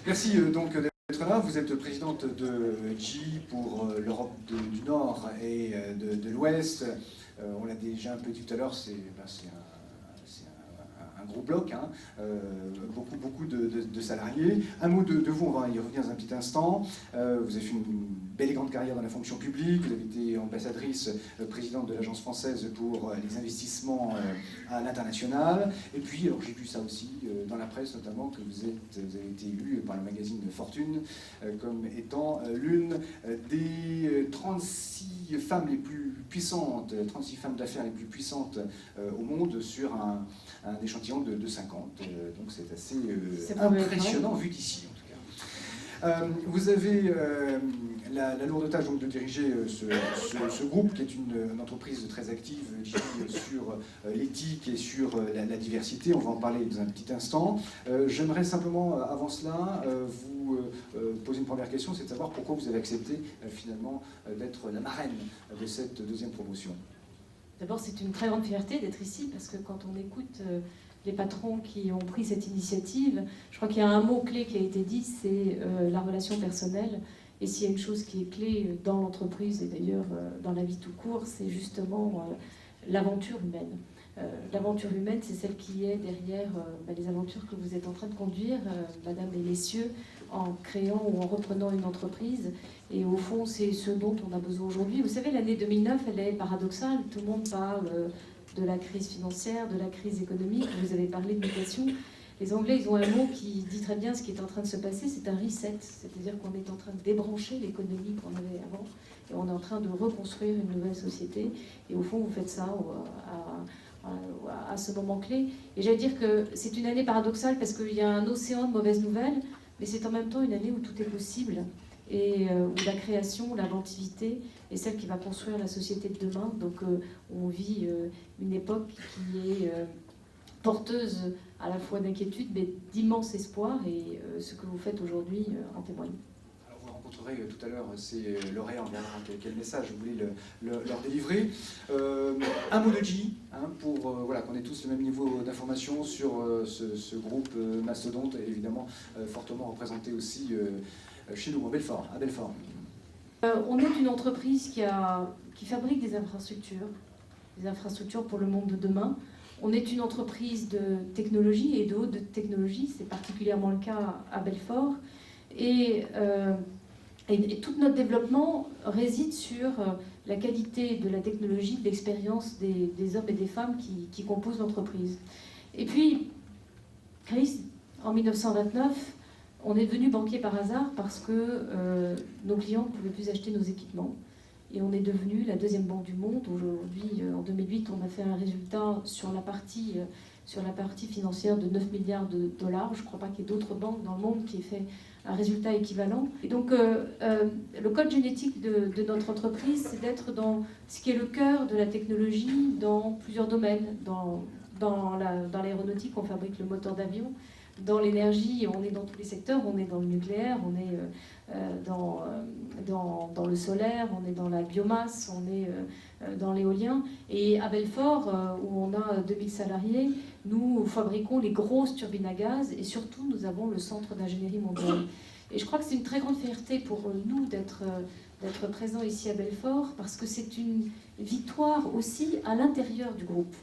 Merci donc d'être là. Vous êtes présidente de GE pour l'Europe du Nord et de l'Ouest. On l'a déjà un peu dit tout à l'heure, c'est un gros bloc, hein, beaucoup de salariés. Un mot de vous, on va y revenir dans un petit instant. Vous avez fait une belle et grande carrière dans la fonction publique, vous avez été ambassadrice, présidente de l'Agence française pour les investissements à l'international. Et puis, alors j'ai vu ça aussi dans la presse notamment, que vous avez été élue par le magazine Fortune comme étant l'une des 36 femmes les plus puissantes, 36 femmes d'affaires les plus puissantes au monde sur un échantillon de 50. Donc c'est assez impressionnant vu d'ici en tout cas. Vous avez la lourde tâche donc, de diriger ce groupe qui est une entreprise très active sur l'éthique et sur la diversité. On va en parler dans un petit instant. J'aimerais simplement, avant cela, vous poser une première question, c'est de savoir pourquoi vous avez accepté finalement d'être la marraine de cette deuxième promotion. D'abord, c'est une très grande fierté d'être ici, parce que quand on écoute les patrons qui ont pris cette initiative, je crois qu'il y a un mot-clé qui a été dit, c'est la relation personnelle. Et s'il y a une chose qui est clé dans l'entreprise, et d'ailleurs dans la vie tout court, c'est justement l'aventure humaine. L'aventure humaine, c'est celle qui est derrière les aventures que vous êtes en train de conduire, madame et messieurs, en créant ou en reprenant une entreprise. Et au fond, c'est ce dont on a besoin aujourd'hui. Vous savez, l'année 2009, elle est paradoxale. Tout le monde parle de la crise financière, de la crise économique. Vous avez parlé de mutation. Les Anglais, ils ont un mot qui dit très bien ce qui est en train de se passer, c'est un reset. C'est-à-dire qu'on est en train de débrancher l'économie qu'on avait avant. Et on est en train de reconstruire une nouvelle société. Et au fond, vous faites ça à ce moment clé. Et j'allais dire que c'est une année paradoxale parce qu'il y a un océan de mauvaises nouvelles, mais c'est en même temps une année où tout est possible et où la création, l'inventivité est celle qui va construire la société de demain. Donc on vit une époque qui est porteuse à la fois d'inquiétude mais d'immense espoir et ce que vous faites aujourd'hui en témoigne. Tout à l'heure, c'est lauréat, on verra quel message vous voulez leur délivrer. Un mot de GE, hein, pour voilà, qu'on ait tous le même niveau d'information sur ce groupe mastodonte, et évidemment fortement représenté aussi chez nous, à Belfort. On est une entreprise qui fabrique des infrastructures pour le monde de demain. On est une entreprise de technologie et de haute technologie, c'est particulièrement le cas à Belfort. Et tout notre développement réside sur la qualité de la technologie, de l'expérience des hommes et des femmes qui composent l'entreprise. Et puis, Chris, en 1929, on est devenu banquier par hasard parce que nos clients ne pouvaient plus acheter nos équipements. Et on est devenu la deuxième banque du monde. Aujourd'hui, en 2008, on a fait un résultat sur la partie financière de 9 milliards de dollars. Je ne crois pas qu'il y ait d'autres banques dans le monde qui aient fait un résultat équivalent. Et donc, le code génétique de notre entreprise, c'est d'être dans ce qui est le cœur de la technologie dans plusieurs domaines. Dans l'aéronautique, on fabrique le moteur d'avion. Dans l'énergie, on est dans tous les secteurs. On est dans le nucléaire, on est dans le solaire, on est dans la biomasse, on est dans l'éolien. Et à Belfort, où on a 2000 salariés, nous fabriquons les grosses turbines à gaz et surtout nous avons le centre d'ingénierie mondiale. Et je crois que c'est une très grande fierté pour nous d'être présents ici à Belfort parce que c'est une victoire aussi à l'intérieur du groupe.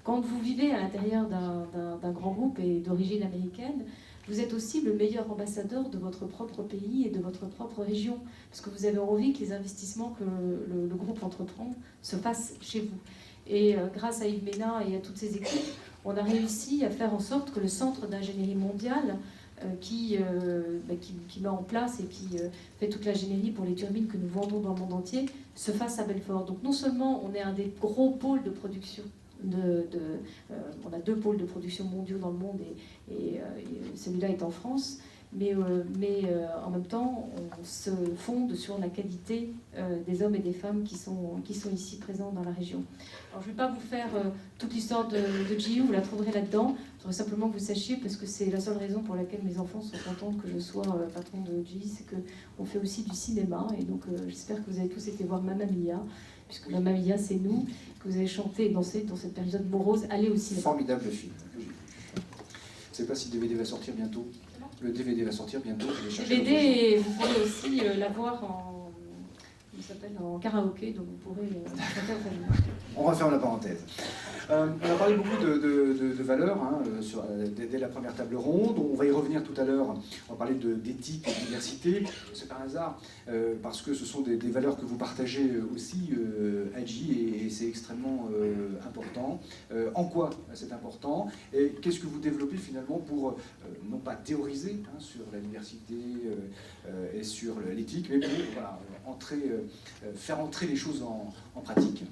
Quand vous vivez à l'intérieur d'un grand groupe et d'origine américaine, vous êtes aussi le meilleur ambassadeur de votre propre pays et de votre propre région, parce que vous avez envie que les investissements que le groupe entreprend se fassent chez vous. Et grâce à Yves Ménat et à toutes ses équipes, on a réussi à faire en sorte que le centre d'ingénierie mondiale qui met en place et qui fait toute l'ingénierie pour les turbines que nous vendons dans le monde entier, se fasse à Belfort. Donc non seulement on est un des gros pôles de production, on a 2 pôles de production mondiaux dans le monde et celui-là est en France, mais en même temps on se fonde sur la qualité des hommes et des femmes qui sont ici présents dans la région. Alors je ne vais pas vous faire toute l'histoire de GE, vous la trouverez là-dedans. Je voudrais simplement que vous sachiez, parce que c'est la seule raison pour laquelle mes enfants sont contents que je sois patron de GE, c'est qu'on fait aussi du cinéma, et donc j'espère que vous avez tous été voir Mamma Mia, puisque Mamma Mia c'est nous, que vous avez chanté et dansé dans cette période morose. Allez au cinéma. Formidable film. Je ne sais pas si le DVD va sortir bientôt. Le DVD va sortir bientôt. Le DVD, vous pourrez aussi l'avoir en karaoké, donc vous pourrez On referme la parenthèse. On a parlé beaucoup de valeurs hein, dès la première table ronde. On va y revenir tout à l'heure. On va parler d'éthique et de diversité. C'est pas un hasard, parce que ce sont des valeurs que vous partagez aussi, Hadji, et c'est extrêmement important. En quoi c'est important? Et qu'est-ce que vous développez finalement pour, non pas théoriser hein, sur la diversité et sur l'éthique, mais pour voilà, faire entrer les choses en pratique?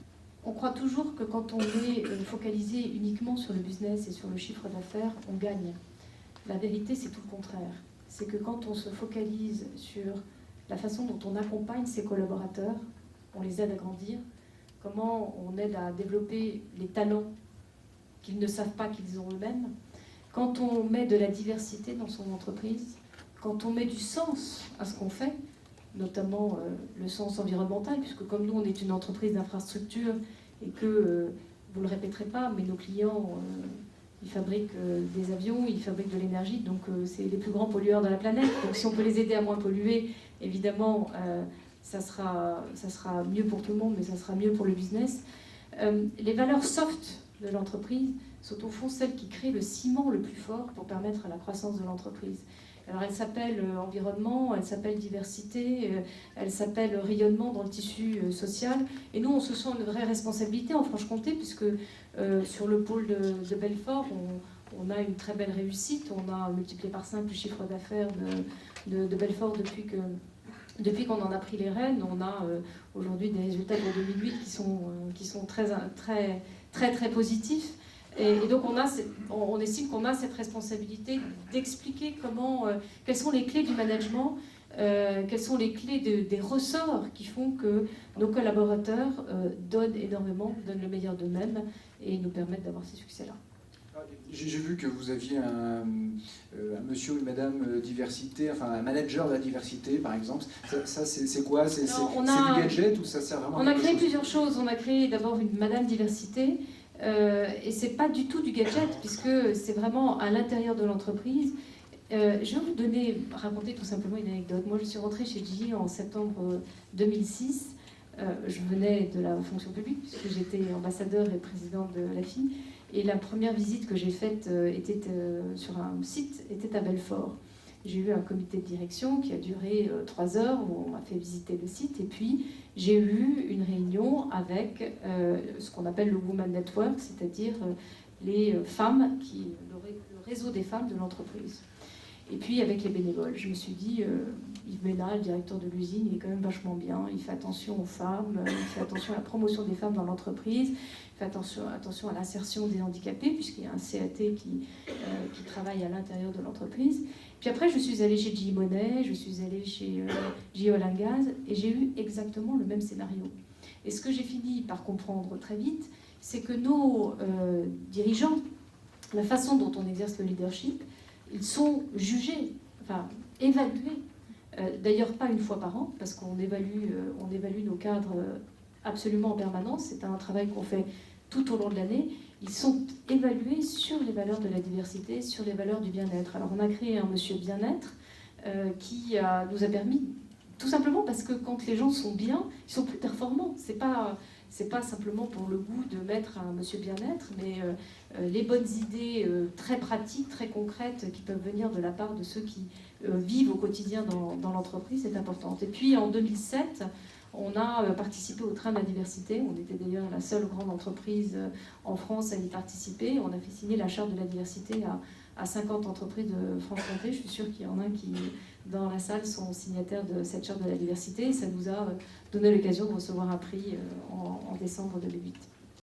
On croit toujours que quand on est focalisé uniquement sur le business et sur le chiffre d'affaires, on gagne. La vérité, c'est tout le contraire. C'est que quand on se focalise sur la façon dont on accompagne ses collaborateurs, on les aide à grandir, comment on aide à développer les talents qu'ils ne savent pas qu'ils ont eux-mêmes, quand on met de la diversité dans son entreprise, quand on met du sens à ce qu'on fait, notamment le sens environnemental, puisque comme nous, on est une entreprise d'infrastructure et que, vous ne le répéterez pas, mais nos clients, ils fabriquent des avions, ils fabriquent de l'énergie, donc c'est les plus grands pollueurs de la planète. Donc si on peut les aider à moins polluer, évidemment, ça sera mieux pour tout le monde, mais ça sera mieux pour le business. Les valeurs soft de l'entreprise sont au fond celles qui créent le ciment le plus fort pour permettre à la croissance de l'entreprise. Alors elle s'appelle environnement, elle s'appelle diversité, elle s'appelle rayonnement dans le tissu social. Et nous, on se sent une vraie responsabilité en Franche-Comté, puisque sur le pôle de Belfort, on a une très belle réussite. On a multiplié par 5 le chiffre d'affaires de Belfort depuis qu'on en a pris les rênes. On a aujourd'hui des résultats pour 2008 qui sont très positifs. Et donc on estime qu'on a cette responsabilité d'expliquer quelles sont les clés du management, quelles sont les clés des ressorts qui font que nos collaborateurs donnent énormément, donnent le meilleur d'eux-mêmes et nous permettent d'avoir ces succès-là. J'ai vu que vous aviez un monsieur ou une madame diversité, enfin un manager de la diversité par exemple. Ça c'est quoi? C'est du gadget ou ça sert vraiment à On a quelque créé chose? plusieurs choses. On a créé d'abord une madame diversité. Et c'est pas du tout du gadget, puisque c'est vraiment à l'intérieur de l'entreprise. Je vais vous raconter tout simplement une anecdote. Moi, je suis rentrée chez GE en septembre 2006. Je venais de la fonction publique, puisque j'étais ambassadeur et présidente de l'AFI. Et la première visite que j'ai faite sur un site était à Belfort. J'ai eu un comité de direction qui a duré 3 heures, où on m'a fait visiter le site. Et puis, j'ai eu une réunion avec ce qu'on appelle le Women Network, c'est-à-dire les femmes, le réseau des femmes de l'entreprise. Et puis, avec les bénévoles, je me suis dit, Yves Ménard, le directeur de l'usine, il est quand même vachement bien. Il fait attention aux femmes, il fait attention à la promotion des femmes dans l'entreprise, il fait attention à l'insertion des handicapés, puisqu'il y a un CAT qui travaille à l'intérieur de l'entreprise. Puis après, je suis allée chez GE Monnet, je suis allée chez GE Oil and Gas, et j'ai eu exactement le même scénario. Et ce que j'ai fini par comprendre très vite, c'est que nos dirigeants, la façon dont on exerce le leadership, ils sont jugés, enfin évalués, d'ailleurs pas une fois par an, parce qu'on évalue nos cadres absolument en permanence, c'est un travail qu'on fait tout au long de l'année. Ils sont évalués sur les valeurs de la diversité, sur les valeurs du bien-être. Alors on a créé un monsieur bien-être qui nous a permis, tout simplement parce que quand les gens sont bien, ils sont plus performants. C'est pas simplement pour le goût de mettre un monsieur bien-être, mais les bonnes idées très pratiques, très concrètes qui peuvent venir de la part de ceux qui vivent au quotidien dans l'entreprise, c'est important. Et puis en 2007, on a participé au train de la diversité. On était d'ailleurs la seule grande entreprise en France à y participer. On a fait signer la charte de la diversité à 50 entreprises de Franche-Comté. Je suis sûre qu'il y en a qui, dans la salle, sont signataires de cette charte de la diversité. Ça nous a donné l'occasion de recevoir un prix en décembre 2008.